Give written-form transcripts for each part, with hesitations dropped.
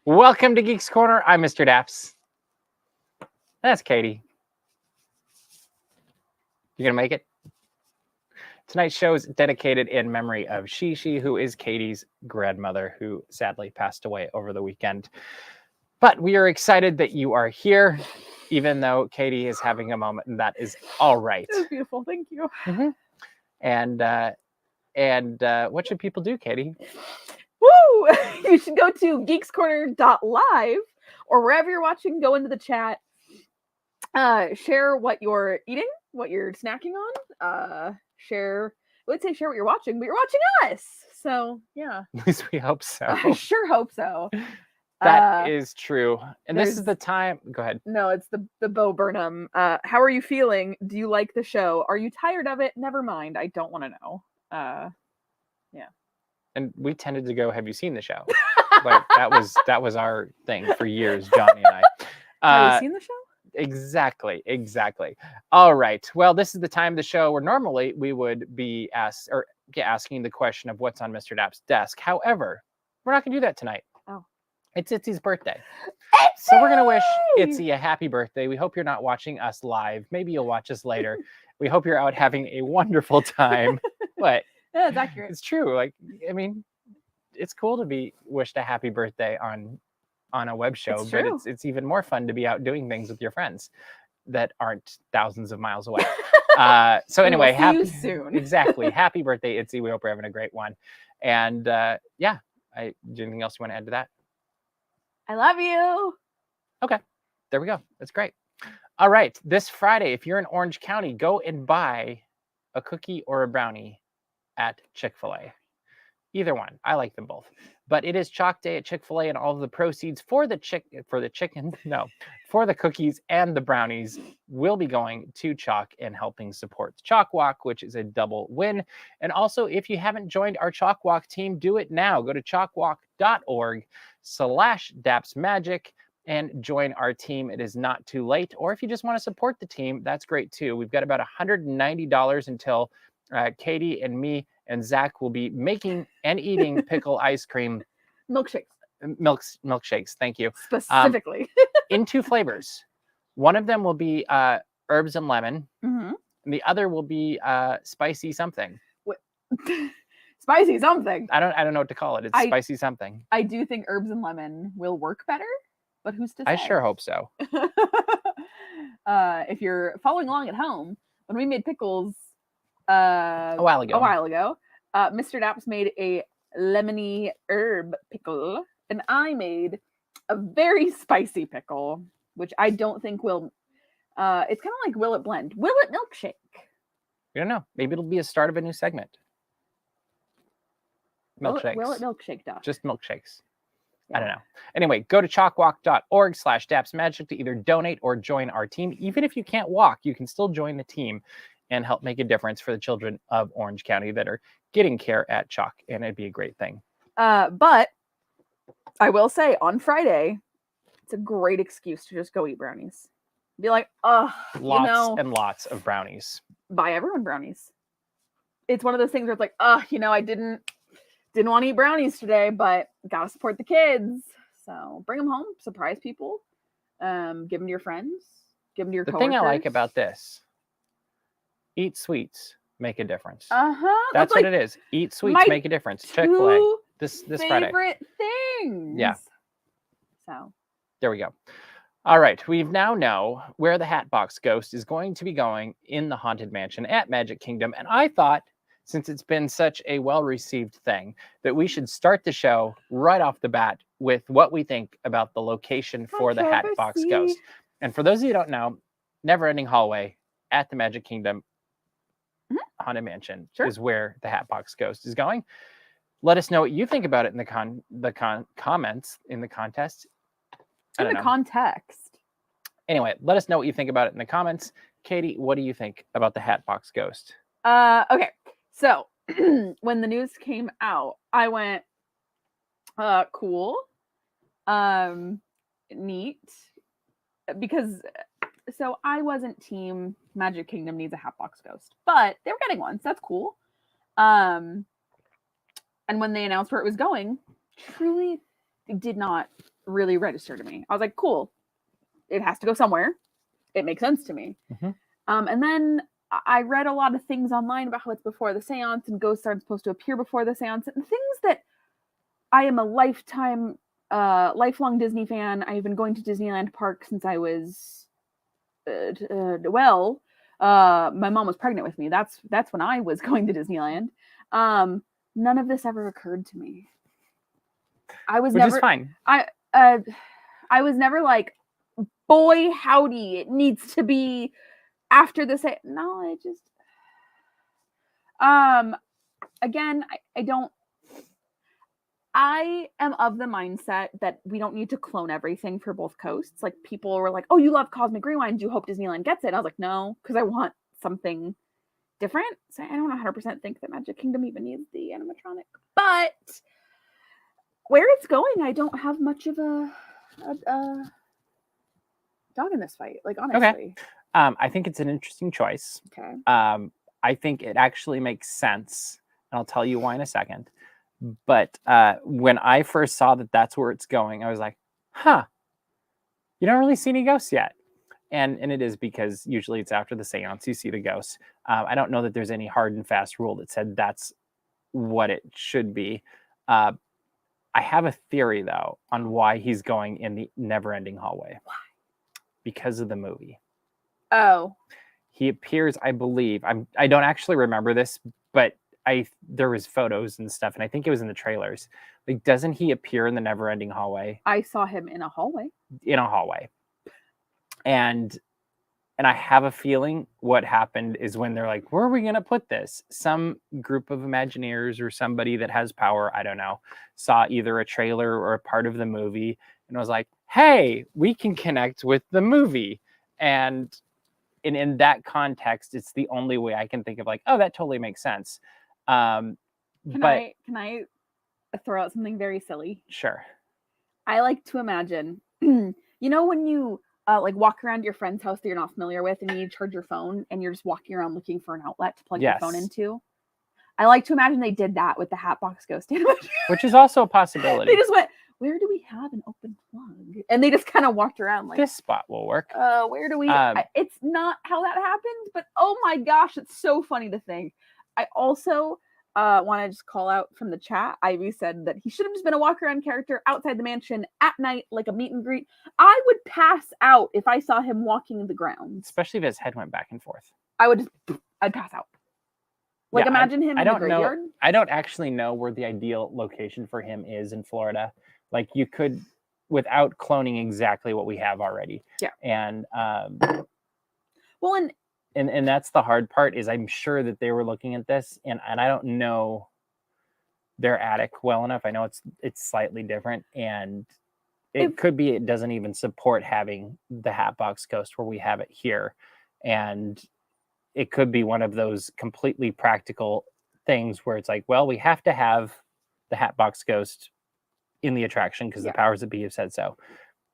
Welcome to Geeks Corner. I'm Mr. Daps. That's Katie. You gonna make it? Tonight's show is dedicated in memory of Shishi, who is Katie's grandmother, who sadly passed away over the weekend. But we are excited that you are here, even though Katie is having a moment, and that is all right. It was beautiful. Thank you. Mm-hmm. And what should people do, Katie? Woo! You should go to geekscorner.live or wherever you're watching. Go into the chat. Share what you're eating, what you're snacking on. Share. I would say share what you're watching, but you're watching us. So yeah. At least we hope so. I sure hope so. That is true. And this is the time. Go ahead. No, it's the Bo Burnham. How are you feeling? Do you like the show? Are you tired of it? Never mind. I don't want to know. Yeah. And we tended to go, have you seen the show? Like that was our thing for years, Johnny and I. Have you seen the show? Exactly. All right. Well, this is the time of the show where normally we would be asking the question of what's on Mr. Daps' desk. However, we're not going to do that tonight. Oh. It's Itzy's birthday. So we're going to wish Itzy a happy birthday. We hope you're not watching us live. Maybe you'll watch us later. We hope you're out having a wonderful time. But yeah, it's accurate. It's true. Like, I mean, it's cool to be wished a happy birthday on a web show, but it's even more fun to be out doing things with your friends that aren't thousands of miles away. So anyway, see you soon. Exactly. Happy birthday, Itzy. We hope you're having a great one. And yeah, do anything else you want to add to that? I love you. Okay, there we go. That's great. All right, this Friday, if you're in Orange County, go and buy a cookie or a brownie at Chick-fil-A. Either one. I like them both. But it is CHOC Day at Chick-fil-A, and all of the proceeds for the cookies and the brownies will be going to CHOC and helping support the CHOC Walk, which is a double win. And also, if you haven't joined our CHOC Walk team, do it now. Go to chocwalk.org/Daps Magic and join our team. It is not too late. Or if you just want to support the team, that's great too. We've got about $190 until Katie and me and Zach will be making and eating pickle ice cream. Milkshakes. Thank you. Specifically. In 2 flavors. One of them will be herbs and lemon. Mm-hmm. And the other will be spicy something. Spicy something. I don't know what to call it. It's spicy something. I do think herbs and lemon will work better, but who's to say? I sure hope so. If you're following along at home, when we made pickles a while ago, Mr. Daps made a lemony herb pickle, and I made a very spicy pickle, which I don't think will. It's kind of like, will it blend? Will it milkshake? We don't know. Maybe it'll be a start of a new segment. Milkshakes. Will it milkshake, Doc? Just milkshakes. Yeah. I don't know. Anyway, go to chocwalk.org/Daps Magic to either donate or join our team. Even if you can't walk, you can still join the team and help make a difference for the children of Orange County that are getting care at CHOC, and it'd be a great thing. But I will say, on Friday, it's a great excuse to just go eat brownies. Be like, lots and lots of brownies. Buy everyone brownies. It's one of those things where it's like, I didn't want to eat brownies today, but gotta support the kids. So bring them home, surprise people, give them to your friends, give them to your coworkers. The thing I like about this, eat sweets, make a difference. That's what it is. Eat sweets, make a difference. Chick-fil-A this Friday. Favorite things. Yeah. So there we go. All right, we now know where the Hatbox Ghost is going to be going in the Haunted Mansion at Magic Kingdom, and I thought, since it's been such a well-received thing, that we should start the show right off the bat with what we think about the location for the Hatbox Ghost. And for those of you who don't know, Never-Ending Hallway at the Magic Kingdom Haunted Mansion is where the Hatbox Ghost is going. Let us know what you think about it in the comments in the contest. In the context. Anyway, let us know what you think about it in the comments. Katie, what do you think about the Hatbox Ghost? Okay. So when the news came out, I went, cool, neat, because so I wasn't team Magic Kingdom needs a Hatbox Ghost, but they were getting one, so that's cool. And when they announced where it was going, truly did not really register to me. I was like, cool. It has to go somewhere. It makes sense to me. And then I read a lot of things online about how it's before the seance and ghosts aren't supposed to appear before the seance and things that I am a lifelong Disney fan. I've been going to Disneyland Park since I was, my mom was pregnant with me. That's when I was going to Disneyland. None of this ever occurred to me. Which is fine. I was never like, boy, howdy, it needs to be after the say. No, it just, again, I am of the mindset that we don't need to clone everything for both coasts. Like, people were like, oh, you love Cosmic Rewind, do you hope Disneyland gets it? And I was like, no, because I want something different. So I don't 100% think that Magic Kingdom even needs the animatronic. But where it's going, I don't have much of a dog in this fight. Like, honestly. Okay. I think it's an interesting choice. Okay. I think it actually makes sense. And I'll tell you why in a second. But when I first saw that that's where it's going, I was like, huh, you don't really see any ghosts yet. And it is because usually it's after the seance you see the ghosts. I don't know that there's any hard and fast rule that said that's what it should be. I have a theory, though, on why he's going in the never-ending hallway. Why? Because of the movie. Oh. He appears, I believe, I don't actually remember this, but there was photos and stuff, and I think it was in the trailers. Like, doesn't he appear in the never-ending hallway? I saw him in a hallway. In a hallway. And I have a feeling what happened is when they're like, where are we going to put this? Some group of Imagineers or somebody that has power, I don't know, saw either a trailer or a part of the movie and was like, hey, we can connect with the movie. And in that context, it's the only way I can think of, like, oh, that totally makes sense. Can I throw out something very silly? Sure. I like to imagine, you know, when you like walk around your friend's house that you're not familiar with and you need to charge your phone and you're just walking around looking for an outlet to plug your phone into. I like to imagine they did that with the Hatbox Ghost animation. Which is also a possibility. They just went, where do we have an open plug? And they just kind of walked around like, this spot will work. Where do we? It's not how that happened, but oh my gosh, it's so funny to think. I also want to just call out from the chat. Ivy said that he should have just been a walk around character outside the mansion at night, like a meet and greet. I would pass out if I saw him walking the grounds. Especially if his head went back and forth. I'd pass out. Like, imagine him in the graveyard. I don't actually know where the ideal location for him is in Florida. Like, you could, without cloning exactly what we have already. Yeah. And well, and that's the hard part, is I'm sure that they were looking at this, and I don't know their attic well enough. I know it's slightly different, and it could be it doesn't even support having the Hatbox Ghost where we have it here. And it could be one of those completely practical things where it's like, well, we have to have the Hatbox Ghost in the attraction because the powers that be have said so.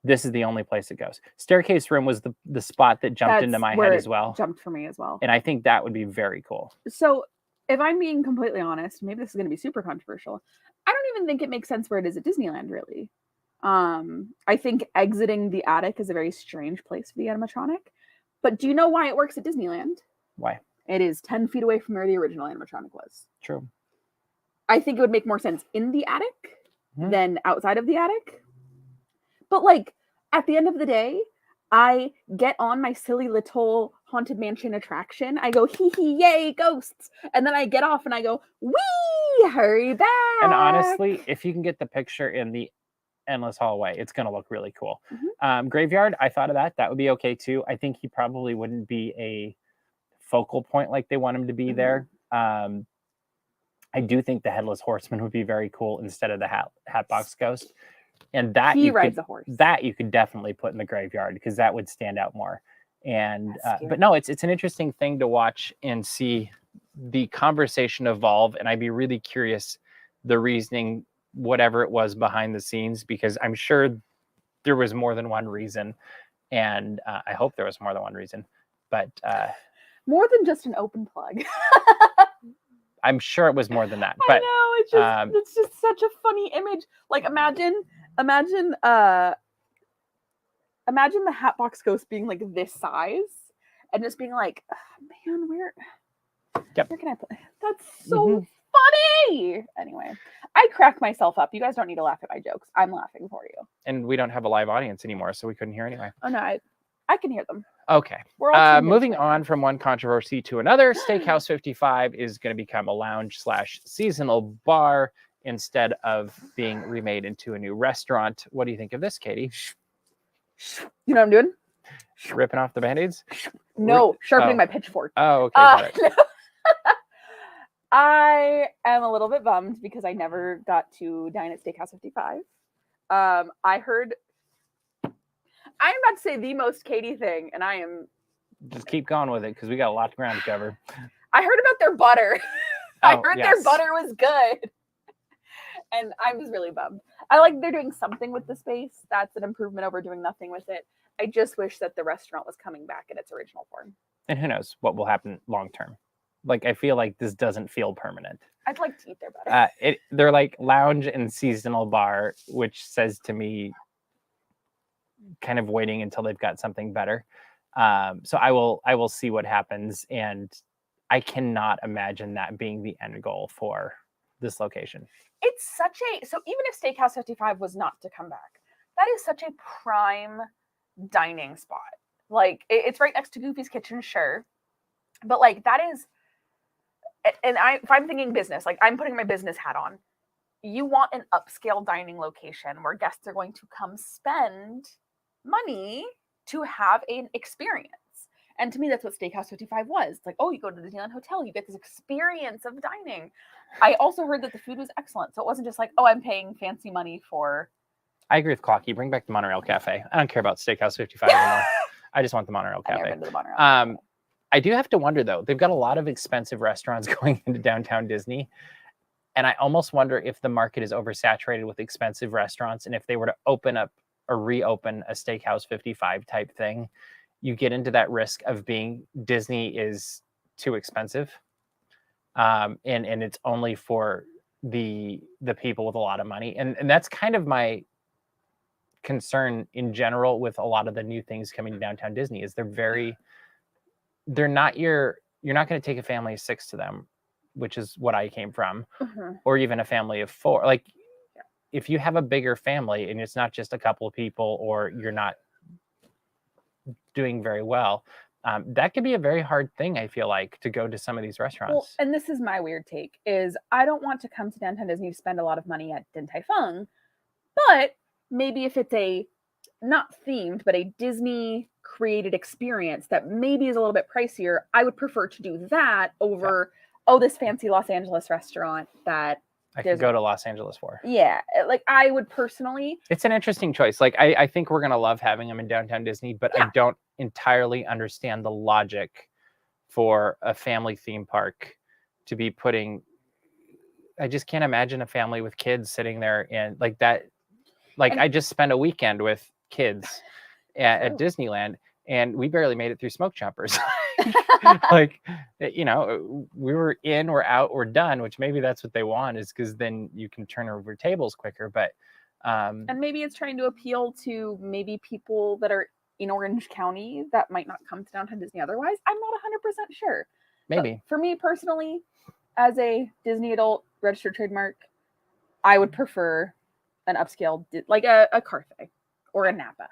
This is the only place it goes. Staircase room was the spot that jumped into my head as well. Jumped for me as well. And I think that would be very cool. So if I'm being completely honest, maybe this is going to be super controversial. I don't even think it makes sense where it is at Disneyland, really. I think exiting the attic is a very strange place for the animatronic. But do you know why it works at Disneyland? Why? It is 10 feet away from where the original animatronic was. True. I think it would make more sense in the attic than outside of the attic. But, like, at the end of the day, I get on my silly little Haunted Mansion attraction. I go, hee hee, yay, ghosts. And then I get off and I go, wee, hurry back. And honestly, if you can get the picture in the endless hallway, it's going to look really cool. Graveyard, I thought of that. That would be okay, too. I think he probably wouldn't be a focal point like they want him to be there. I do think the Headless Horseman would be very cool instead of the Hatbox Ghost. And that he rides a horse. That you could definitely put in the graveyard because that would stand out more. And but no, it's an interesting thing to watch and see the conversation evolve. And I'd be really curious the reasoning, whatever it was behind the scenes, because I'm sure there was more than one reason. And I hope there was more than one reason. But more than just an open plug. I'm sure it was more than that. But I know, it's just such a funny image. Like, imagine Imagine the Hatbox Ghost being like this size and just being like, oh, man, where can I put? That's so funny. Anyway, I crack myself up. You guys don't need to laugh at my jokes. I'm laughing for you. And we don't have a live audience anymore, so we couldn't hear anyway. Oh no, I can hear them. Okay. We're all moving on from one controversy to another. Steakhouse 55 is going to become a lounge/seasonal bar instead of being remade into a new restaurant. What do you think of this, Katie? You know what I'm doing? Ripping off the Band-Aids? No, sharpening my pitchfork. Oh, okay. Got it. No. I am a little bit bummed because I never got to dine at Steakhouse 55. I heard, I'm about to say the most Katie thing, and I am... Just keep going with it because we got a lot of ground to cover. I heard about their butter. I heard their butter was good. And I'm just really bummed. I like they're doing something with the space. That's an improvement over doing nothing with it. I just wish that the restaurant was coming back in its original form. And who knows what will happen long term. Like, I feel like this doesn't feel permanent. I'd like to eat their butter. They're like lounge and seasonal bar, which says to me kind of waiting until they've got something better. So I will see what happens. And I cannot imagine that being the end goal for this location. It's such a, so even if Steakhouse 55 was not to come back, that is such a prime dining spot. Like, it's right next to Goofy's Kitchen, sure. But like, that is, and if I'm thinking business, like I'm putting my business hat on, you want an upscale dining location where guests are going to come spend money to have an experience. And to me, that's what Steakhouse 55 was. It's like, oh, you go to the Disneyland Hotel, you get this experience of dining. I also heard that the food was excellent. So it wasn't just like, oh, I'm paying fancy money for... I agree with Clocky. Bring back the Monorail Cafe. I don't care about Steakhouse 55 anymore. I just want the Monorail Cafe. I've never been to the Monorail Cafe. I do have to wonder, though. They've got a lot of expensive restaurants going into downtown Disney. And I almost wonder if the market is oversaturated with expensive restaurants. And if they were to open up or reopen a Steakhouse 55 type thing, you get into that risk of being Disney is too expensive. And it's only for the people with a lot of money. And that's kind of my concern in general with a lot of the new things coming to downtown Disney is you're not going to take a family of 6 to them, which is what I came from, or even a family of 4. Like, if you have a bigger family and it's not just a couple of people, or you're not doing very well, that could be a very hard thing, I feel like, to go to some of these restaurants. Well, and this is my weird take, is I don't want to come to downtown Disney to spend a lot of money at Din Tai Fung, but maybe if it's a not themed, but a Disney created experience that maybe is a little bit pricier, I would prefer to do that over, this fancy Los Angeles restaurant that I could go to Los Angeles for. Yeah, like I would personally. It's an interesting choice. Like, I think we're going to love having them in downtown Disney, but I don't entirely understand the logic for a family theme park to be putting. I just can't imagine a family with kids sitting there and like that. Like, I just spent a weekend with kids at Disneyland, and we barely made it through smoke jumpers. Like, you know, we were in, we're out, we're done, which maybe that's what they want, is because then you can turn over tables quicker. But and maybe it's trying to appeal to maybe people that are in Orange County that might not come to downtown Disney otherwise. I'm not 100% sure. Maybe. But for me personally, as a Disney adult registered trademark, I would prefer an upscale, like a Carthay or a Napa.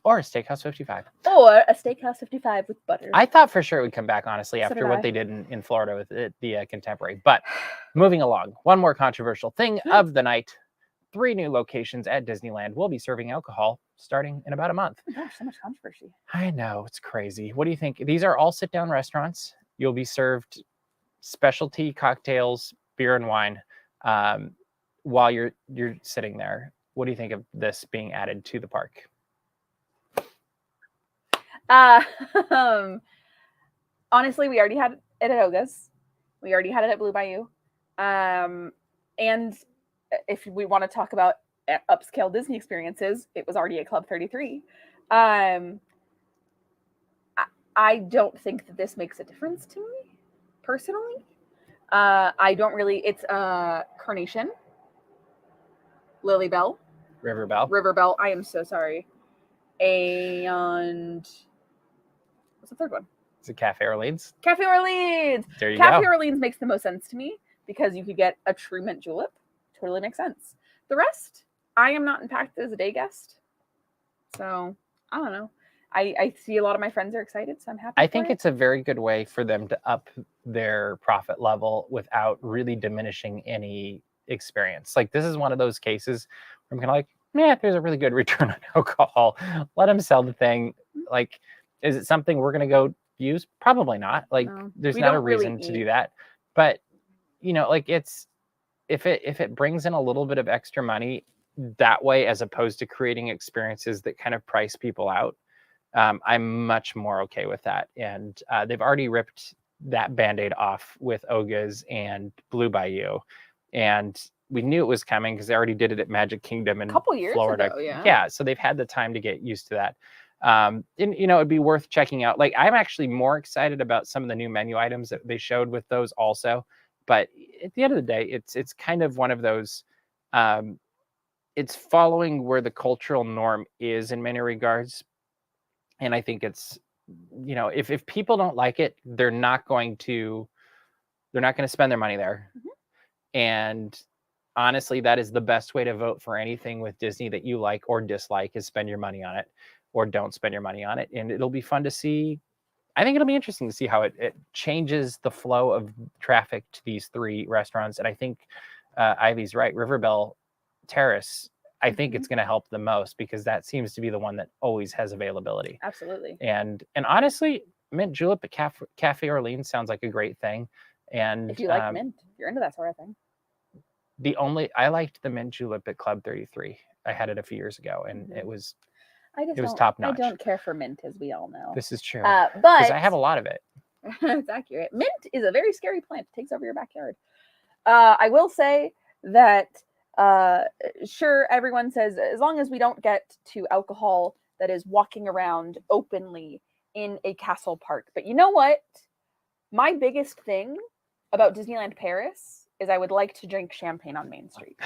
Or a Steakhouse 55. Or a Steakhouse 55 with butter. I thought for sure it would come back, honestly, So after did what I. they did in Florida with the Contemporary. But moving along, one more controversial thing of the night. 3 new locations at Disneyland will be serving alcohol starting in about a month. Oh my gosh, so much controversy. I know, it's crazy. What do you think? These are all sit-down restaurants. You'll be served specialty cocktails, beer and wine while you're sitting there. What do you think of this being added to the park? Honestly, we already had it at Oga's. We already had it at Blue Bayou. And if we want to talk about upscale Disney experiences, it was already at Club 33. I don't think that this makes a difference to me, personally. I don't really, it's Carnation, Lily Bell, Riverbell. I am so sorry. And what's the third one? Is it Cafe Orleans? Cafe Orleans. There you Cafe go. Orleans makes the most sense to me because you could get a true mint julep. Totally makes sense. The rest, I am not impacted as a day guest. So I don't know. I see a lot of my friends are excited, so I'm happy. I think it's a very good way for them to up their profit level without really diminishing any experience. Like, this is one of those cases where I'm kind of like, yeah, there's a really good return on alcohol. Let them sell the thing. Like, is it something we're going to go use? Probably not. Like, No, there's we not a don't really reason to eat. do that. But, you know, like, it's, if it brings in a little bit of extra money that way, as opposed to creating experiences that kind of price people out, I'm much more okay with that. And they've already ripped that Band-Aid off with Oga's and Blue Bayou. And we knew it was coming because they already did it at Magic Kingdom in couple years Florida. ago, yeah. Yeah, so they've had the time to get used to that. And, you know, it'd be worth checking out. Like, I'm actually more excited about some of the new menu items that they showed with those also. But at the end of the day, it's kind of one of those, it's following where the cultural norm is in many regards. And I think it's, you know, if people don't like it, they're not going to spend their money there. And honestly, that is the best way to vote for anything with Disney that you like or dislike, is spend your money on it or don't spend your money on it. And it'll be fun to see. I think it'll be interesting to see how it changes the flow of traffic to these three restaurants. And I think Ivy's right. Riverbell Terrace, I think it's going to help the most because that seems to be the one that always has availability. Absolutely. And honestly, mint julep at Cafe Orleans sounds like a great thing. And if you like mint, you're into that sort of thing. I liked the mint julep at Club 33. I had it a few years ago, and it was top notch. I don't care for mint, as we all know. This is true. But I have a lot of it. It's accurate. Mint is a very scary plant. It takes over your backyard. I will say that sure, everyone says as long as we don't get to alcohol that is walking around openly in a castle park. But you know what? My biggest thing about Disneyland Paris is I would like to drink champagne on Main Street.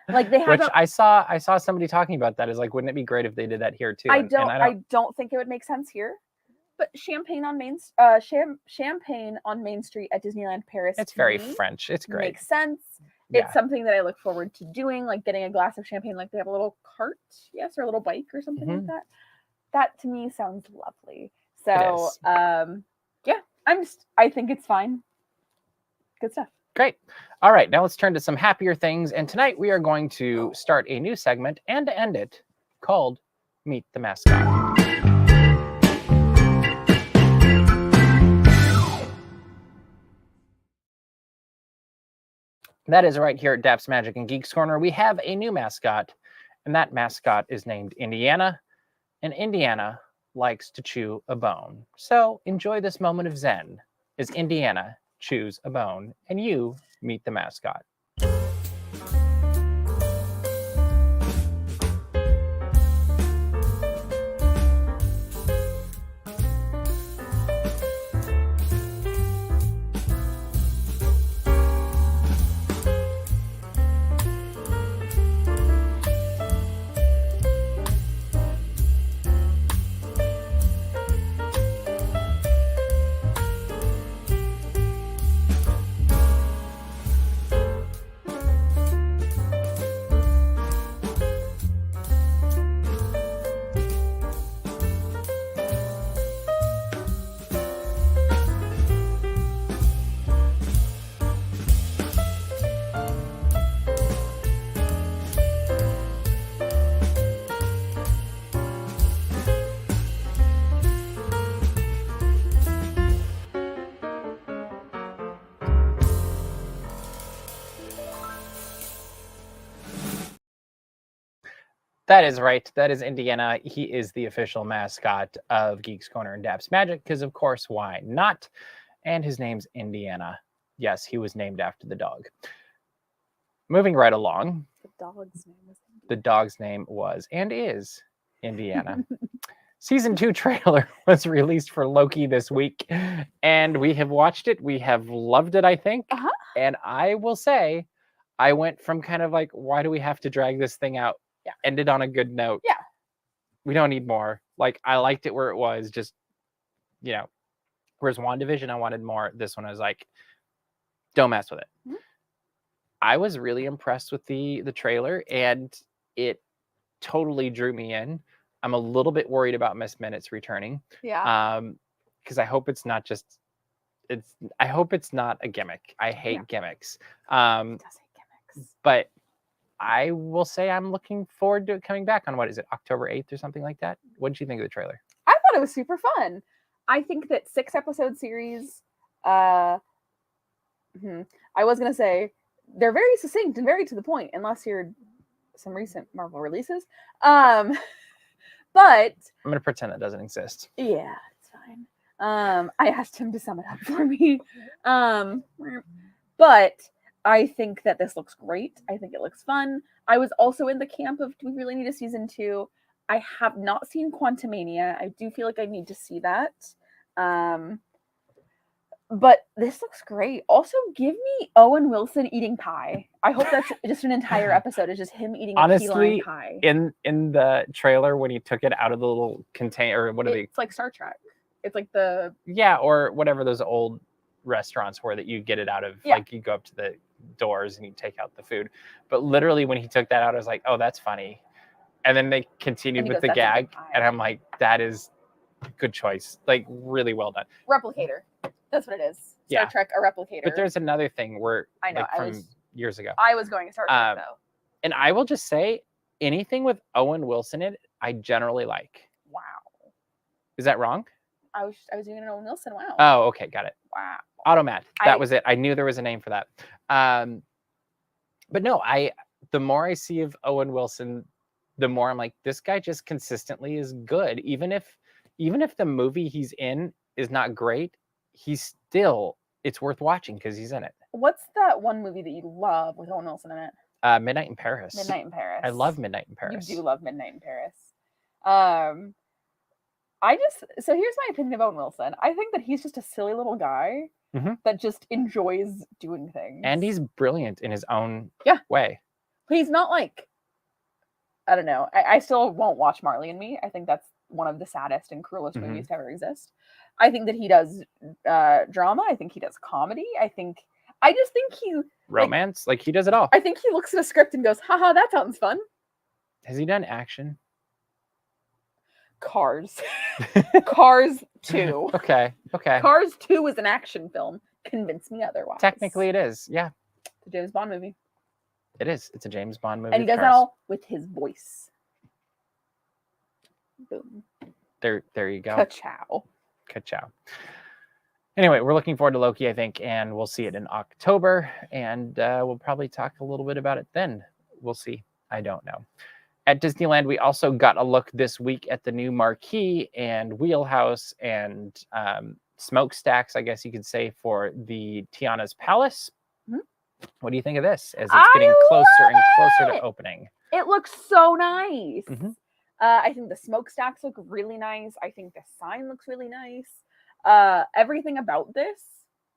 Like they have, which I saw somebody talking about that. Is like, wouldn't it be great if they did that here too? I don't think it would make sense here. But champagne on Main Street at Disneyland Paris. It's very French. It's great. Makes sense. Yeah. It's something that I look forward to doing, like getting a glass of champagne, like they have a little cart, yes, or a little bike or something like that. That to me sounds lovely. So, yeah, I think it's fine. Good stuff. Great. All right, now let's turn to some happier things. And tonight we are going to start a new segment and to end it called Meet the Mascot. That is right here at Daps Magic and Geeks Corner. We have a new mascot, and that mascot is named Indiana. And Indiana likes to chew a bone. So enjoy this moment of zen as Indiana chews a bone and you meet the mascot. That is right. That is Indiana. He is the official mascot of Geeks Corner and Daps Magic because, of course, why not? And his name's Indiana. Yes, he was named after the dog. Moving right along. The dog's name was and is Indiana. Season 2 trailer was released for Loki this week, and we have watched it. We have loved it, I think. And I will say, I went from kind of like, why do we have to drag this thing out ended on a good note. Yeah. We don't need more. Like, I liked it where it was. Just, you know, whereas WandaVision, I wanted more. This one, I was like, don't mess with it. Mhm. I was really impressed with the trailer, and it totally drew me in. I'm a little bit worried about Miss Minutes returning. Yeah. Because I hope it's not just I hope it's not a gimmick. I hate gimmicks. Does hate gimmicks. But I will say I'm looking forward to it coming back on, what is it, October 8th or something like that? What did you think of the trailer? I thought it was super fun. I think that 6-episode series, I was going to say, they're very succinct and very to the point, unless you're some recent Marvel releases. But I'm going to pretend that doesn't exist. yeah, it's fine. I asked him to sum it up for me. But I think that this looks great. I think it looks fun. I was also in the camp of, do we really need a season 2? I have not seen Quantumania. I do feel like I need to see that. But this looks great. Also, give me Owen Wilson eating pie. I hope that's just an entire episode. It's just him eating a key lime pie. in the trailer when he took it out of the little container, or what are they? It's like Star Trek. It's like the or whatever those old restaurants were that you get it out of. Like, you go up to the doors and you take out the food. But literally, when he took that out, I was like, oh, that's funny. And then they continued with the gag, and I'm like, that is good choice. Like, really well done. Replicator. That's what it is. Star Trek, a replicator. But there's another thing where, I know, like, from years ago. I was going to Star Trek, though. And I will just say, anything with Owen Wilson in it, I generally like. Wow. Is that wrong? I was doing an Owen Wilson. Wow. Oh, okay, got it. Wow. Automat. That was it. I knew there was a name for that. But no, the more I see of Owen Wilson, the more I'm like, this guy just consistently is good. Even if the movie he's in is not great, it's worth watching because he's in it. What's that one movie that you love with Owen Wilson in it? Midnight in Paris. Midnight in Paris. I love Midnight in Paris. You do love Midnight in Paris. So here's my opinion of Owen Wilson. I think that he's just a silly little guy that just enjoys doing things. And he's brilliant in his own way. But he's not like, I don't know. I still won't watch Marley and Me. I think that's one of the saddest and cruelest movies to ever exist. I think that he does drama. I think he does comedy. I just think he... Romance? Like, he does it all. I think he looks at a script and goes, haha, that sounds fun. Has he done action? Cars. Cars 2. Okay. Cars 2 is an action film. Convince me otherwise. Technically it is, yeah. It's a James Bond movie. It is. It's a James Bond movie. And he does that all with his voice. Boom. There you go. Ka-chow. Anyway, we're looking forward to Loki, I think, and we'll see it in October, and we'll probably talk a little bit about it then. We'll see. I don't know. At Disneyland, we also got a look this week at the new marquee and wheelhouse and smokestacks, I guess you could say, for the Tiana's Palace. What do you think of this as it's getting closer and closer to opening? It looks so nice. I think the smokestacks look really nice. I think the sign looks really nice. Everything about this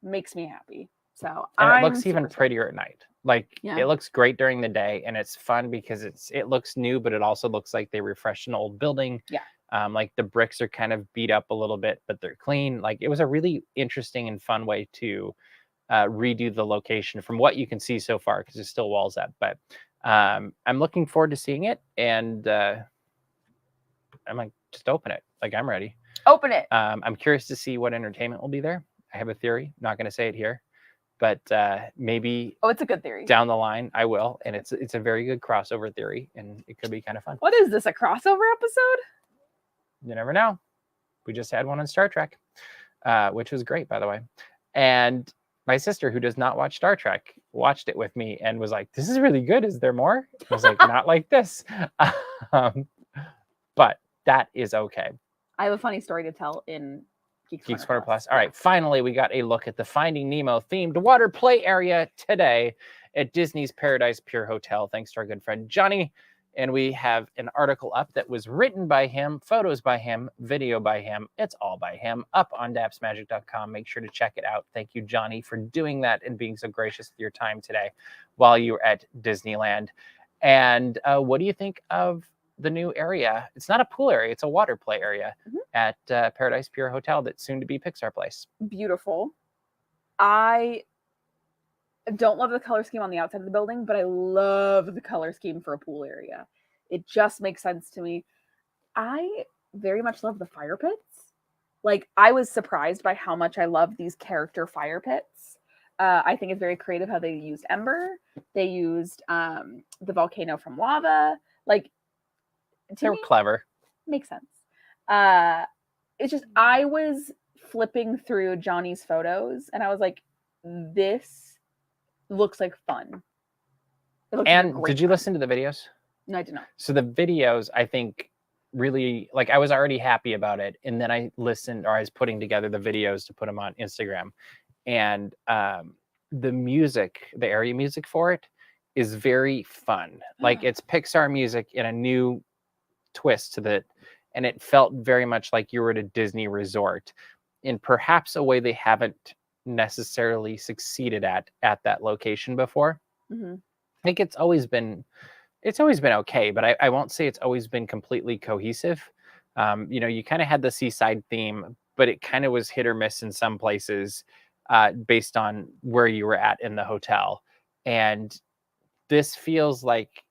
makes me happy. So it looks even prettier at night. Like, it looks great during the day, and it's fun because it looks new, but it also looks like they refreshed an old building. Like, the bricks are kind of beat up a little bit, but they're clean. Like, it was a really interesting and fun way to redo the location from what you can see so far, because there's still walls up. But I'm looking forward to seeing it, and I'm like, just open it. Like, I'm ready. Open it. I'm curious to see what entertainment will be there. I have a theory. I'm not going to say it here, but maybe it's a good theory. Down the line, I will. And it's a very good crossover theory, and it could be kind of fun. What is this, a crossover episode? You never know. We just had one on Star Trek, which was great, by the way. And my sister, who does not watch Star Trek, watched it with me and was like, this is really good. Is there more? I was like, not like this. But that is okay. I have a funny story to tell in Geeks Corner Plus. All right, finally, we got a look at the Finding Nemo themed water play area today at Disney's Paradise Pier Hotel, thanks to our good friend Johnny. And we have an article up that was written by him, photos by him, video by him. It's all by him, up on dapsmagic.com. Make sure to check it out. Thank you, Johnny, for doing that and being so gracious with your time today while you were at Disneyland. And what do you think of the new area? It's not a pool area; it's a water play area at Paradise Pier Hotel that's soon to be Pixar Place. Beautiful. I don't love the color scheme on the outside of the building, but I love the color scheme for a pool area. It just makes sense to me. I very much love the fire pits. Like, I was surprised by how much I love these character fire pits. I think it's very creative how they used ember. They used the volcano from lava. Like, They were clever. Makes sense. It's just, I was flipping through Johnny's photos and I was like, this looks like fun. And did you listen to the videos? No, I did not. So the videos, I think, really, like, I was already happy about it, and then I listened, or I was putting together the videos to put them on Instagram, and the music, the area music for it, is very fun. Like, it's Pixar music in a new twist to it, and it felt very much like you were at a Disney resort, in perhaps a way they haven't necessarily succeeded at that location before. I think it's always been okay, but I won't say it's always been completely cohesive. You know, you kind of had the seaside theme, but it kind of was hit or miss in some places based on where you were at in the hotel. And this feels like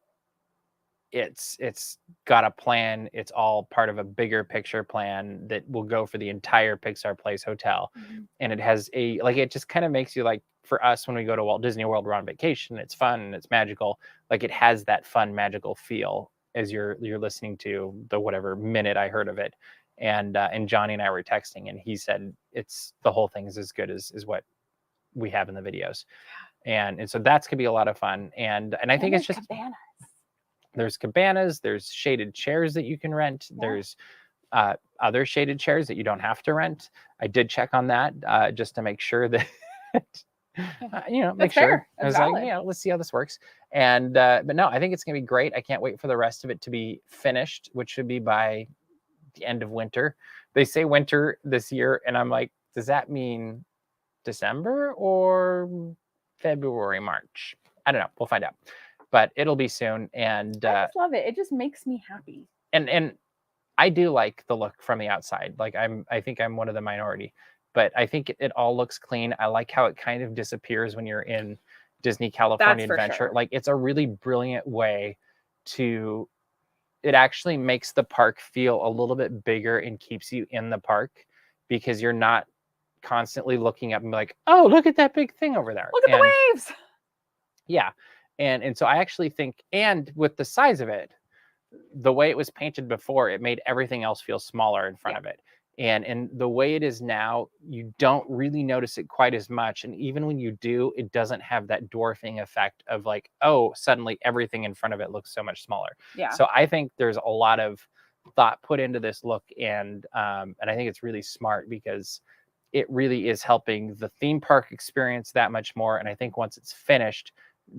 it's got a plan. It's all part of a bigger picture plan that will go for the entire Pixar Place hotel. And it has it just kind of makes you, like, for us, when we go to Walt Disney World, we're on vacation, it's fun and it's magical. Like, it has that fun, magical feel as you're listening to the whatever minute I heard of it. And Johnny and I were texting, and he said the whole thing is as good as what we have in the videos. And so that's gonna be a lot of fun. And I think it's just cabanas. There's cabanas, there's shaded chairs that you can rent. There's other shaded chairs that you don't have to rent. I did check on that just to make sure that make sure. I was like, let's see how this works. And but no, I think it's gonna be great. I can't wait for the rest of it to be finished, which should be by the end of winter. They say winter this year, and I'm like, does that mean December or February, March? I don't know. We'll find out. But it'll be soon. And I just love it. It just makes me happy. And I do like the look from the outside. Like, I think I'm one of the minority, but I think it all looks clean. I like how it kind of disappears when you're in Disney California Adventure. Sure. Like, it's a really brilliant way to, it actually makes the park feel a little bit bigger and keeps you in the park, because you're not constantly looking up and be like, oh, look at that big thing over there. Look at the waves. Yeah. And so I actually think, and with the size of it, the way it was painted before, it made everything else feel smaller in front of it. And the way it is now, you don't really notice it quite as much. And even when you do, it doesn't have that dwarfing effect of like, oh, suddenly everything in front of it looks so much smaller. Yeah. So I think there's a lot of thought put into this look, and I think it's really smart, because it really is helping the theme park experience that much more. And I think once it's finished,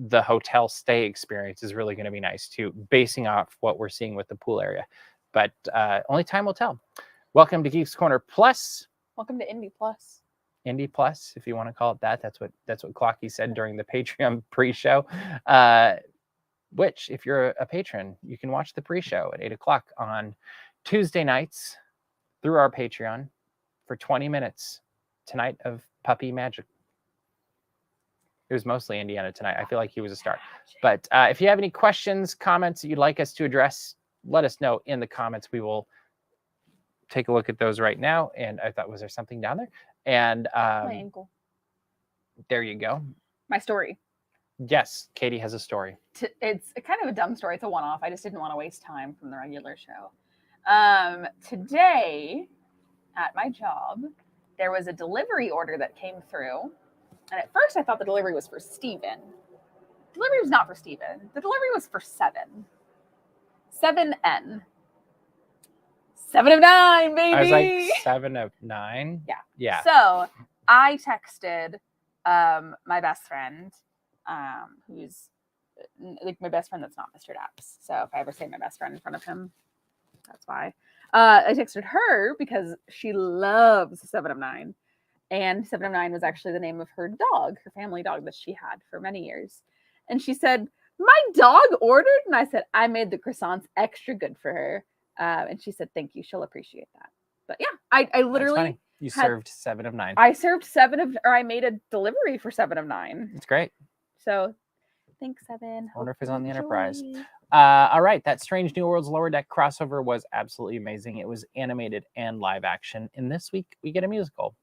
the hotel stay experience is really going to be nice too, basing off what we're seeing with the pool area. But only time will tell. Welcome to Geeks Corner Plus. Welcome to Indie Plus. Indie Plus, if you want to call it that. That's what Clocky said during the Patreon pre-show. Which, if you're a patron, you can watch the pre-show at 8 o'clock on Tuesday nights through our Patreon for 20 minutes tonight of Puppy Magic. It was mostly Indiana tonight. I feel like he was a star. But if you have any questions, comments that you'd like us to address, let us know in the comments. We will take a look at those right now. And I thought, was there something down there? And my ankle. There you go. My story. Yes, Katie has a story. It's kind of a dumb story. It's a one-off. I just didn't want to waste time from the regular show. Today, at my job, there was a delivery order that came through. And at first, I thought the delivery was for Steven. The delivery was not for Steven. The delivery was for 7. 7N. 7 of 9, baby! I was like, 7 of 9? Yeah. Yeah. So, I texted my best friend, who's like my best friend that's not Mr. Daps. So, if I ever say my best friend in front of him, that's why. I texted her because she loves 7 of 9. And 7 of 9 was actually the name of her dog, her family dog that she had for many years. And she said, My dog ordered, and I said, I made the croissants extra good for her. And she said, thank you. She'll appreciate that. But yeah, I literally you served 7 of 9. I served I made a delivery for 7 of 9. It's great. So thanks, 7. I wonder if it's on the Enterprise. All right, that Strange New Worlds Lower Deck crossover was absolutely amazing. It was animated and live action. And this week we get a musical.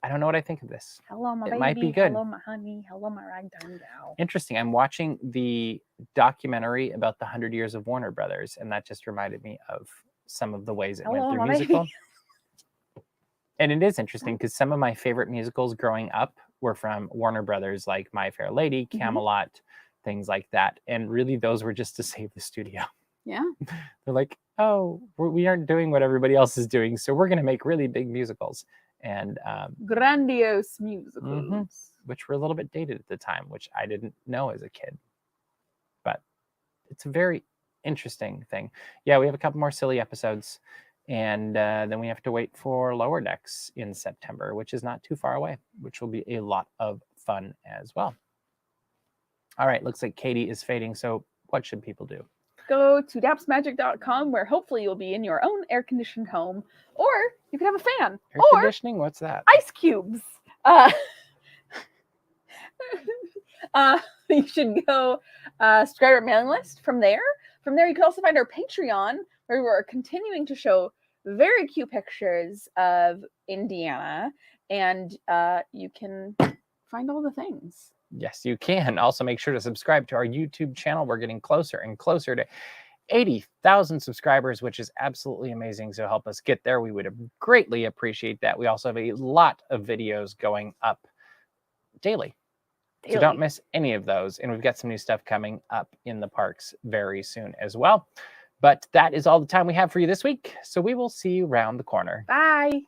I don't know what I think of this. Hello, my it baby. Might be good. Hello, my honey. Hello, my ragtime gal. Interesting. I'm watching the documentary about the 100 Years of Warner Brothers, and that just reminded me of some of the ways it went through musical. And it is interesting because some of my favorite musicals growing up were from Warner Brothers, like My Fair Lady, Camelot, things like that. And really, those were just to save the studio. Yeah. They're like, oh, we aren't doing what everybody else is doing, so we're going to make really big musicals. And grandiose musicals, which were a little bit dated at the time, which I didn't know as a kid. But it's a very interesting thing. Yeah, we have a couple more silly episodes. And then we have to wait for Lower Decks in September, which is not too far away, which will be a lot of fun as well. All right, looks like Katie is fading. So what should people do? Go to dapsmagic.com, where hopefully you'll be in your own air-conditioned home, or you could have a fan. Air conditioning? What's that? Ice cubes. You should go subscribe our mailing list. From there, you can also find our Patreon, where we're continuing to show very cute pictures of Indiana, and you can find all the things. Yes, you can. Also, make sure to subscribe to our YouTube channel. We're getting closer and closer to 80,000 subscribers, which is absolutely amazing. So help us get there. We would greatly appreciate that. We also have a lot of videos going up daily. So don't miss any of those. And we've got some new stuff coming up in the parks very soon as well. But that is all the time we have for you this week. So we will see you around the corner. Bye.